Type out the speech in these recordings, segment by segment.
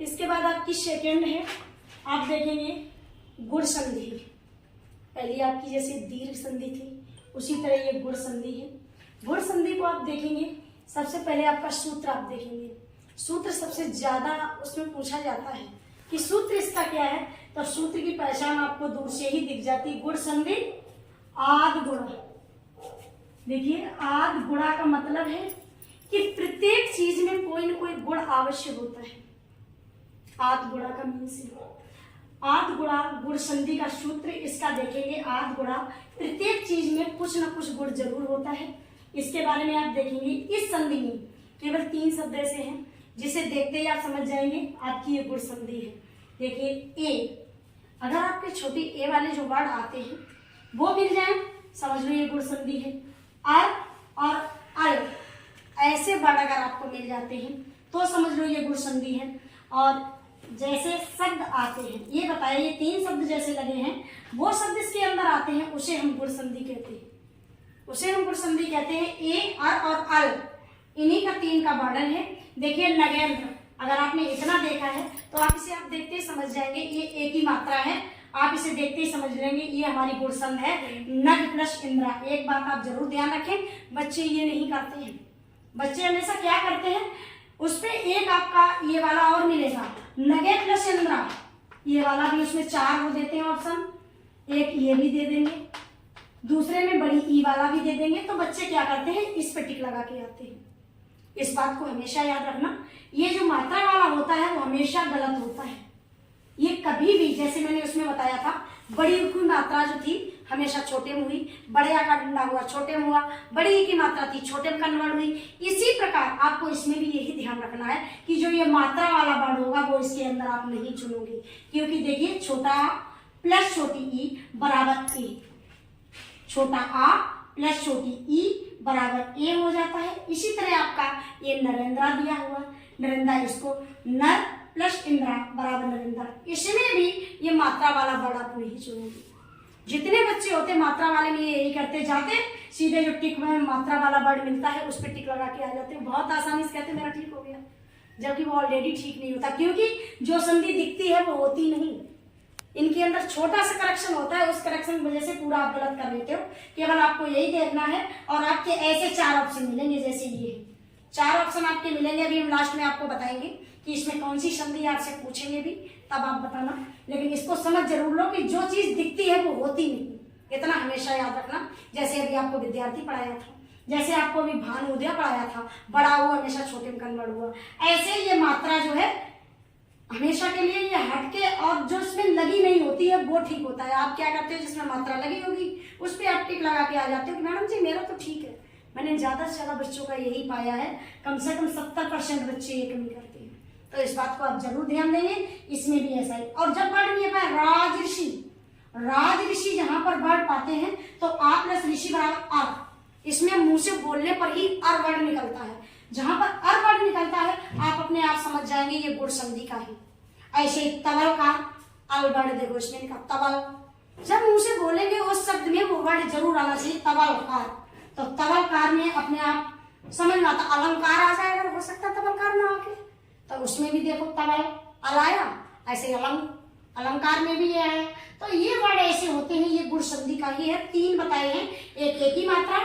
इसके बाद आपकी सेकंड है, आप देखेंगे गुण संधि। पहली आपकी जैसे दीर्घ संधि थी उसी तरह ये गुण संधि है। गुण संधि को आप देखेंगे, सबसे पहले आपका सूत्र आप देखेंगे। सूत्र सबसे ज्यादा उसमें पूछा जाता है कि सूत्र इसका क्या है, तो सूत्र की पहचान आपको दूर से ही दिख जाती है। गुण संधि आद गुणा। देखिए आद गुणा का मतलब है कि प्रत्येक चीज में कोई न कोई गुण आवश्यक होता है। आद गुणा का मीन्स आद गुणा गुण संधि का सूत्र इसका देखेंगे। आद गुणा प्रत्येक चीज में कुछ न कुछ गुण जरूर होता है। इसके बारे में आप देखेंगे। इस संधि में केवल 3 शब्द ऐसे हैं जिसे देखते ही आप समझ जाएंगे आपकी ये गुण संधि है। देखिए ए, अगर आपके छोटे ए वाले जो वर्ड आते हैं वो मिल जाए समझ लो ये गुण संधि है। अर और अल ऐसे वर्ड अगर आपको मिल जाते हैं तो समझ लो ये गुण संधि है। और जैसे शब्द आते हैं, ये बताइए ये 3 शब्द जैसे लगे हैं वो शब्द इसके अंदर आते हैं उसे हम गुण संधि कहते हैं। उसे हम गुण संधि कहते हैं। ए, अर और अल इन्हीं का 3 का वर्णन है। देखिए नगेंद्र, अगर आपने इतना देखा है तो आप इसे आप देखते ही समझ जाएंगे ये एक ही मात्रा है। आप इसे देखते ही समझ लेंगे ये हमारी गुण संधि है। नग प्लस इंद्रा। एक बात आप जरूर ध्यान रखें, बच्चे ये नहीं करते हैं। बच्चे हमेशा क्या करते हैं, उस पे एक आपका ये वाला और मिलेगा नगे प्लस इंद्रा, ये वाला भी उसमें 4 वो देते हैं ऑप्शन, एक ये भी दे देंगे, दूसरे में बड़ी ई वाला भी दे देंगे। तो बच्चे क्या करते हैं, इस पे टिक लगा के आते हैं। इस बात को हमेशा याद रखना, ये जो मात्रा वाला होता है वो हमेशा गलत होता है। ये कभी भी, जैसे मैंने उसमें बताया था, बड़ी की मात्रा जो थी हमेशा छोटे में हुई, बड़े आ का डंडा हुआ छोटे में हुआ, बड़ी ई की मात्रा थी छोटे में कन्वर्ट हुई। इसी प्रकार आपको इसमें भी यही ध्यान रखना है कि जो ये मात्रा वाला वर्ड होगा वो इसके अंदर आप नहीं चुनोगे, क्योंकि देखिए छोटा आ प्लस छोटी ई बराबर ए, छोटा आ प्लस छोटी ई बराबर ए हो जाता है। इसी तरह आपका ये नरेंद्रा दिया हुआ, नरेंद्रा, इसको नर प्लस इंद्रा बराबर नरेंद्र, इसमें भी ये मात्रा वाला वर्ड आप नहीं चुनोगे। जितने बच्चे होते मात्रा वाले में यही करते जाते, सीधे जो टिक में मात्रा वाला वर्ड मिलता है उस पर टिक लगा के आ जाते, बहुत आसानी से कहते मेरा ठीक हो गया, जबकि वो ऑलरेडी ठीक नहीं होता, क्योंकि जो संधि दिखती है वो होती नहीं। इनके अंदर छोटा सा करेक्शन होता है, उस करेक्शन की वजह से पूरा आप गलत कर लेते हो। केवल आपको यही देखना है और आपके ऐसे 4 ऑप्शन मिलेंगे, जैसे ये 4 ऑप्शन आपके मिलेंगे। अभी हम लास्ट में आपको बताएंगे कि इसमें कौन सी संधि आपसे पूछेंगे भी, तब आप बताना। लेकिन इसको समझ जरूर लो कि जो चीज दिखती है वो होती नहीं, इतना हमेशा याद रखना। जैसे अभी आपको विद्यार्थी पढ़ाया था, जैसे आपको अभी भानुदय पढ़ाया था, बड़ा हुआ हमेशा छोटे में कन्वर्ट हुआ, ऐसे ये मात्रा जो है हमेशा के लिए ये हटके और जो इसमें लगी नहीं होती है वो ठीक होता है। आप क्या करते हो, जिसमें मात्रा लगी होगी उस पर आप टिक लगा के आ जाते हो कि मैडम जी मेरा तो ठीक है। मैंने ज्यादा से ज्यादा बच्चों का यही पाया है, कम से कम 70% बच्चे ये कमी करते हैं। तो इस बात को आप जरूर ध्यान देंगे, इसमें भी ऐसा ही। और जब वर्ड नहीं पाए राजऋषि, राजऋषि जहां पर वर्ड पाते हैं तो आ प्लस ऋषि बराबर अर, इसमें मुंह से बोलने पर ही अर वर्ड निकलता है। जहां पर अर वर्ड निकलता है आप अपने आप समझ जाएंगे ये गुण संधि का ही। ऐसे ही तवल का अल वर्ड देखो इसमें निकला तवल, जब मुंह से बोलेंगे उस शब्द में वो वर्ड जरूर आना चाहिए तवलकार। तो तवलकार में अपने आप समझ में आता, अलंकार आ जाए, अगर हो सकता तवलकार ना आके तो उसमें भी देखो तवल अलाया, ऐसे अलंकार में भी ये है। तो ये वर्ड ऐसे होते हैं, ये गुण संधि का ही है। 3 बताए हैं, एक ही मात्रा,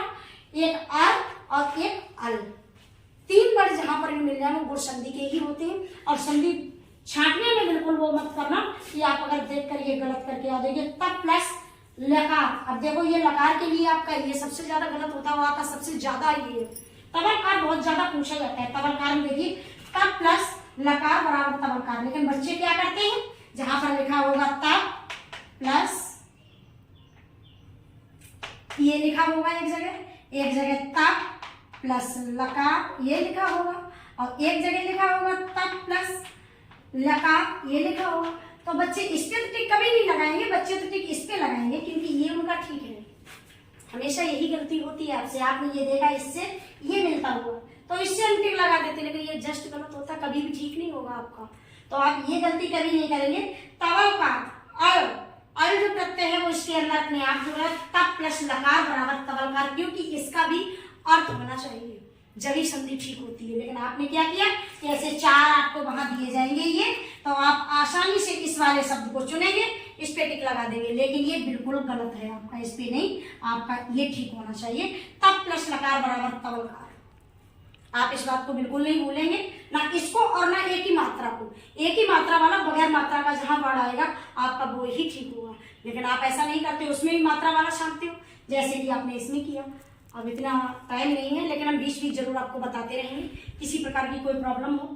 एक अर और एक अल। 3 वर्ड जहां पर मिल जाए वो गुण संधि के ही होते हैं। और संधि छांटने में बिल्कुल वो मत करना कि आप अगर देख कर ये गलत करके आ जाएंगे। तब प्लस लकार, अब देखो ये लकार के लिए आपका ये सबसे ज्यादा गलत होता हुआ आता, सबसे ज्यादा ये है। तवलकार बहुत ज्यादा पूछा जाता है, तवलकार में देखिए तब प्लस लकार बराबर तवलकार। लेकिन बच्चे क्या करते हैं, जहां पर लिखा होगा तब प्लस ये लिखा होगा एक जगह तब प्लस लकार ये लिखा होगा, और एक जगह लिखा होगा तब प्लस लकार ये लिखा होगा। तो बच्चे इस पे तो टिक कभी नहीं लगाएंगे, बच्चे तो टिक इस पे लगाएंगे क्योंकि ये उनका ठीक है। हमेशा यही गलती होती है आपसे, आपने ये देखा इससे ये मिलता हुआ तो इससे हम टिक लगा देते, लेकिन ये जस्ट गलत होता, कभी भी ठीक नहीं होगा आपका। तो आप ये गलती कभी नहीं करेंगे। तवल का अल जो प्रत्यय है वो इसके अंदर अपने आप जो है तब प्लस लकार बराबर तवलकार, क्योंकि इसका भी अर्थ होना चाहिए। जब ही संधि ठीक होती है। लेकिन आपने क्या किया कि ऐसे 4 आपको वहां दिए जाएंगे ये, तो आप आसानी से इस वाले शब्द को चुनेंगे, इस पे टिक लगा देंगे। लेकिन ये बिल्कुल गलत है आपका, इस पे नहीं, आपका ये ठीक होना चाहिए। तब प्लस लकार बराबर तवलकार। आप इस बात को बिल्कुल नहीं भूलेंगे, ना इसको और ना एक ही मात्रा को। एक ही मात्रा वाला बगैर मात्रा का जहां वर्ड आएगा आपका वो ही ठीक होगा। लेकिन आप ऐसा नहीं करते, उसमें भी मात्रा वाला छापते हो, जैसे कि आपने इसमें किया। अब इतना टाइम नहीं है, लेकिन हम बीच बीच जरूर आपको बताते रहेंगे। किसी प्रकार की कोई प्रॉब्लम हो